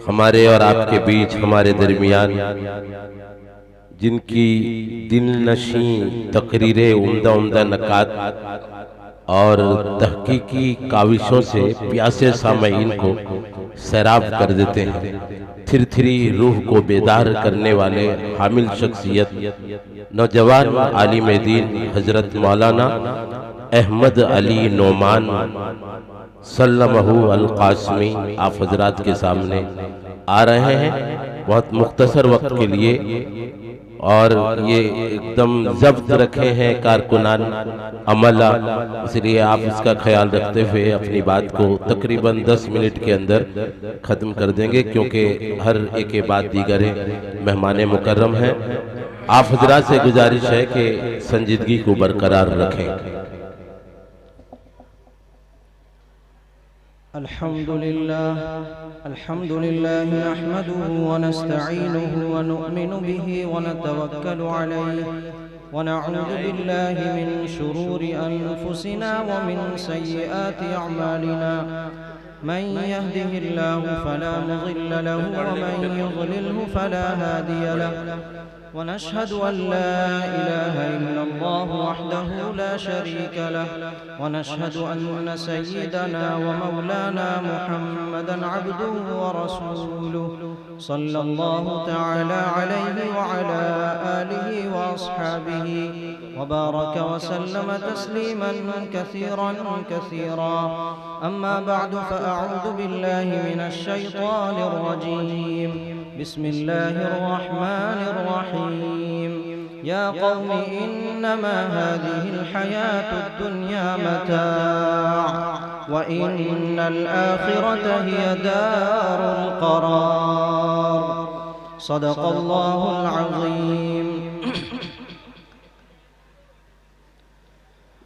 हमारे और आपके बीच हमारे दरमियान जिनकी दिल नशीं तकरीरें उम्दा उम्दा नकात और तहकीकी काविशों से प्यासे सामईन को सैराब कर देते हैं, थिरथिरी रूह को बेदार करने वाले हामिल शख्सियत नौजवान आलिम दीन हजरत मौलाना अहमद अली नोमान सल्लमहु अल कासमी आप हजरात के सामने आ रहे हैं बहुत मुख्तसर वक्त के लिए। और ये एकदम जब्त रखे हैं कारकुनान अमला, इसलिए आप इसका ख्याल रखते हुए अपनी बात को तकरीबन 10 मिनट के अंदर ख़त्म कर देंगे, क्योंकि हर एक के बाद दीगरे मेहमान मुकर्रम हैं। आप हजरात से गुजारिश है कि संजीदगी को बरकरार रखें। अल्हम्दुलिल्लाह नहमदुहु व नस्तईनुहु व नु'मिनु बिही व नतवक्कलु अलैहि व नऊज़ु बिल्लाहि मिन शुरूरि अनफुसिना व मिन सय्यिआति अअमालिना मन यहदिहिल्लाहु फला मुज़िल्ल लहु व मन युज़लिल्हु फला हादिय लहु व नशहदु अन ला इलाहा इल्लल्लाह वहदहु ला शरीका लहु व नशहदु अन्न सय्यिदना व मौलाना मुहम्मदन अब्दुहु व रसूलुहु सल्लल्लाहु तआला अलैहि व अला आलिहि व अस्हाबिहि व बारक व सल्लम तस्लीमन कसीरन कसीरा। अम्मा बअदु फअऊज़ु बिल्लाहि मिनश शैतानिर रजीम। बिस्मिल्लाहिर रहमानिर रहीम। या कौमी इन्नमा हाज़िहिल हयातुद दुन्या मताअ व इन्नल आखिरत हिय दारुल करार। सदक़ल्लाहुल अज़ीम।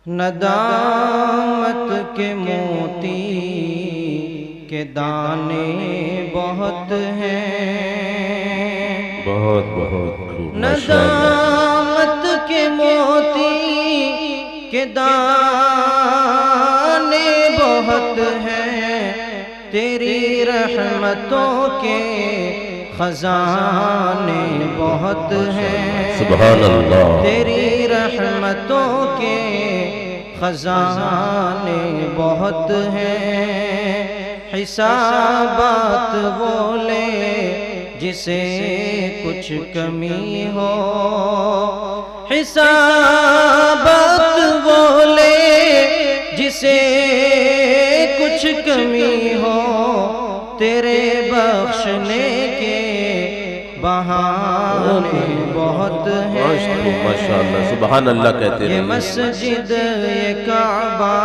नदामत के मोती के दाने बहुत हैं, बहुत बहुत नदामत के मोती के दाने बहुत हैं, तेरी रहमतों के खजाने बहुत हैं। सुभान अल्लाह। तेरी रहमतों के खजाने बहुत हैं, हिसाबात वो ले जिसे कुछ कमी हो, हिसाबात वो ले जिसे कुछ कमी हो, तेरे बख्शने के बहाने बहुत हैं। माशाअल्लाह सुभान अल्लाह कहते हैं। ये मस्जिद ये काबा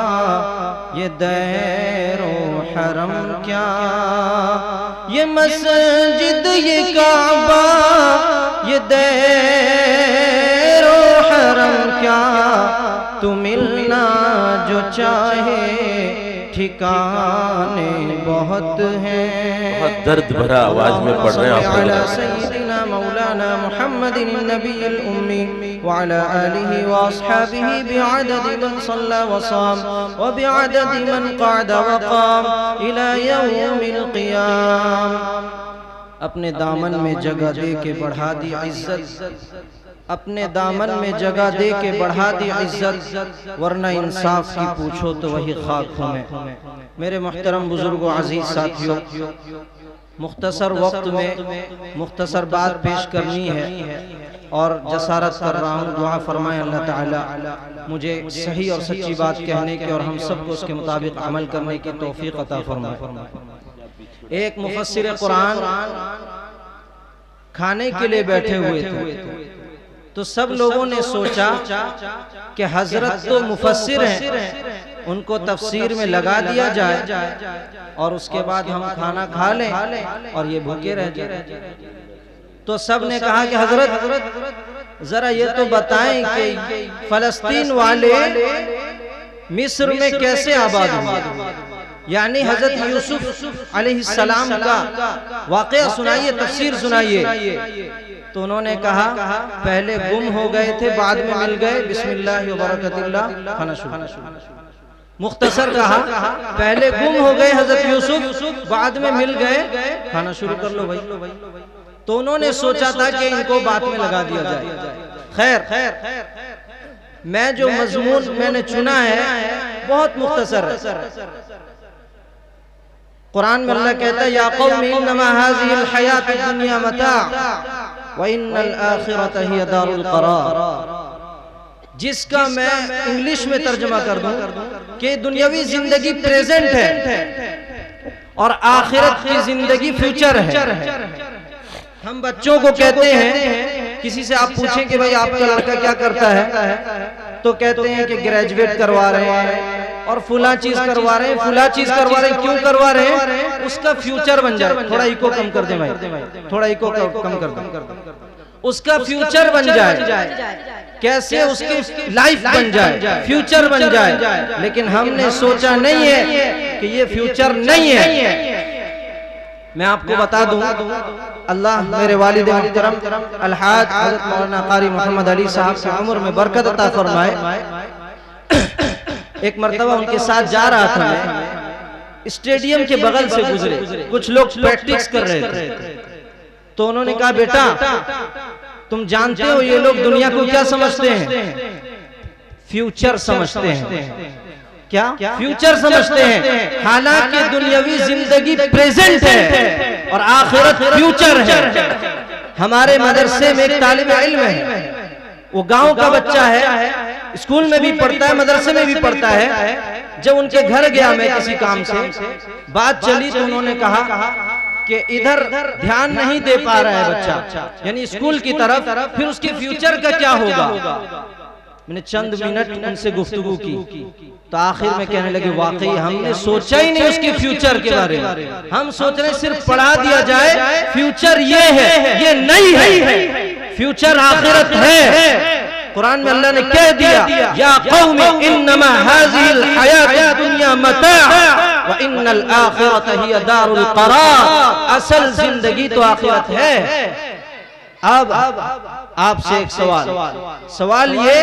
ये दैरो हरम क्या, ये मस्जिद ये काबा ये दैरो हरम क्या, तू मिलना जो चाहे ठिकाने बहुत हैं। बहुत दर्द भरा आवाज में पढ़ रहे हैं आप। सय्यिदना मौलाना मुहम्मदिन नबिय्युल उम्मी व अला आलिहि व अस्हाबिहि बिअदद मन सल्ला व साम व बिअदद मन क़अदा व क़ाम इला यौमिल क़ियाम। अपने दामन में जगह दे के बढ़ा दी इज्जत, अपने दामन में जगह दे के बढ़ा दी इज्जत, वरना इंसाफ की पूछो तो वही खाक हूँ मैं। मेरे मुहतरम बुजुर्गों अजीज साथियों, मुख्तसर वक्त में मुख्तसर बात पेश करनी है और जसारत कर रहा हूँ। दुआ फरमाए अल्लाह ताला मुझे सही और सच्ची बात कहने की और हम सबको उसके मुताबिक अमल करने की तौफीक अता फरमाए। एक मुफस्सिर कुरान खाने के लिए बैठे हुए थे, तो सब लोगों ने सोचा कि हजरत तो मुफस्सिर हैं, उनको तफसीर में लगा दिया जाए और उसके बाद हम खाना खा लें और ये भूखे रह जाए। तो सब ने कहा कि हजरत जरा ये तो बताएं कि फलस्तीन वाले मिस्र में कैसे आबाद हुए, यानी हजरत यूसुफ अलैहिस्सलाम का वाक़या सुनाइए, तफसीर सुनाइए। तो उन्होंने कहा पहले गुम हो गए थे, बाद में मिल गए, बिस्मिल्लाह व बरकतिल्लाह, खाना शुरू। मुख्तसर कहा, पहले गुम हो गए हजरत यूसुफ, बाद में मिल गए, खाना शुरू कर लो भाई। तो उन्होंने सोचा था कि इनको बात में लगा दिया जाए। खैर, मैं जो मजमून मैंने चुना है बहुत मुख्तसर है। कुरान में अल्लाह कहता है, या कौमी इन्नमा हाज़िहिल हयातुद दुनिया मता व इन्नल आखिरत हिय दारुल करार। जिसका मैं इंग्लिश में तर्जुमा कर दूं कि दुनियावी जिंदगी प्रेजेंट है और आखिरत की जिंदगी फ्यूचर है। हम बच्चों को कहते हैं, किसी से आप पूछें कि भाई आपका लड़का क्या करता है, तो कहते हैं कि ग्रेजुएट करवा रहे हैं और फुला चीज करवा रहे हैं, फुला चीज करवा रहे हैं। क्यों करवा रहे हैं? उसका फ्यूचर बन जाए। थोड़ा इको कम कर दे भाई, थोड़ा इको कम कर दे। उसका फ्यूचर बन जाए, कैसे उसकी लाइफ बन जाए, फ्यूचर बन जाए। लेकिन हमने सोचा नहीं है कि ये फ्यूचर नहीं है। मैं आपको बता दूं, अल्लाह मेरे वालिद मुहतरम अलहाज हज़रत मौलाना कारी मोहम्मद अली साहब की उम्र में बरकत अता फरमाए। एक मर्तबा उनके साथ जा रहा था मैं, स्टेडियम के बगल से गुजरे, कुछ लोग प्रैक्टिस कर रहे थे। तो उन्होंने कहा, बेटा तुम जानते हो ये लोग दुनिया को क्या समझते हैं? फ्यूचर समझते हैं। क्या? फ्यूचर समझते हैं। हालांकि दुनियावी जिंदगी प्रेजेंट है और आखिरत फ्यूचर है। हमारे मदरसे में एक तालिब इल्म है, वो गांव का बच्चा है, स्कूल में भी पढ़ता है, मदरसे में भी पढ़ता है। जब उनके घर गया मैं किसी काम से, बात चली तो उन्होंने कहा कि इधर ध्यान नहीं दे पा रहा है बच्चा, यानी स्कूल की तरफ, फिर उसके फ्यूचर का क्या होगा। मैंने चंद मिनट उनसे गुफ्तगू की तो आखिर में कहने लगे, वाकई हमने सोचा ही नहीं उसके फ्यूचर के बारे में। हम सोच रहे सिर्फ पढ़ा दिया जाए, फ्यूचर ये है, ये नहीं है, फ्यूचर आखिरत है। कुरान में अल्लाह ने कह दिया, या कौमी इन्नमा हाज़िहिल हयातुद दुनिया मता व इन्नल आखिरत हिय दारुल करार। असल जिंदगी तो आखिरत है। अब आपसे एक सवाल ये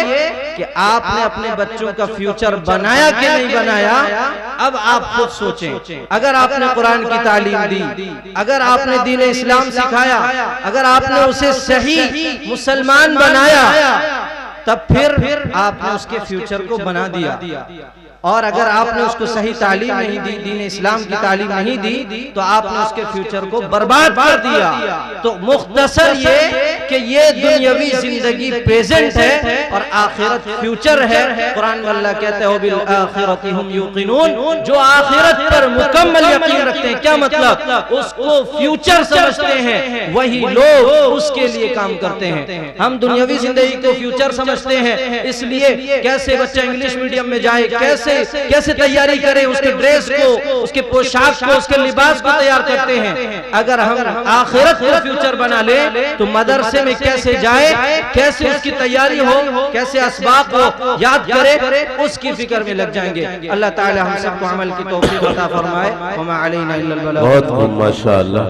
कि आपने अपने बच्चों का फ्यूचर बनाया कि नहीं बनाया? अब आप खुद सोचें। अगर आपने कुरान की तालीम दी, अगर आपने दीन इस्लाम सिखाया, अगर आपने उसे सही मुसलमान बनाया, तब फिर आपने उसके फ्यूचर को बना दिया। और अगर आपने उसको सही तालीम नहीं दी, दीन इस्लाम की तालीम नहीं दी, तो आपने उसके फ्यूचर को बर्बाद कर दिया। तो मुख्तसर ये कि ये दुनियावी जिंदगी प्रेजेंट है और आखिरत फ्यूचर है। कुरान में अल्लाह कहते हैं, बिल आखिरति हुम युकिनून, जो आखिरत पर मुकम्मल यकीन रखते हैं। क्या मतलब? उसको फ्यूचर समझते हैं, वही लोग उसके लिए काम करते हैं। हम दुनियावी जिंदगी को फ्यूचर समझते हैं, इसलिए कैसे बच्चा इंग्लिश मीडियम में जाए, कैसे तैयारी करें, उसके ड्रेस को, उसके पोशाक को, उसके लिबास को तैयार करते हैं। अगर हम आखिरत को फ्यूचर बना ले तो मदरसे में कैसे जाए, कैसे उसकी तैयारी हो, कैसे असबाब को याद करे, उसकी फिक्र में लग जाएंगे। अल्लाह ताला हम सबको अमल की तौफीक अता फरमाए। वमा अलैना इल्लल बलाग। बहुत माशाअल्लाह।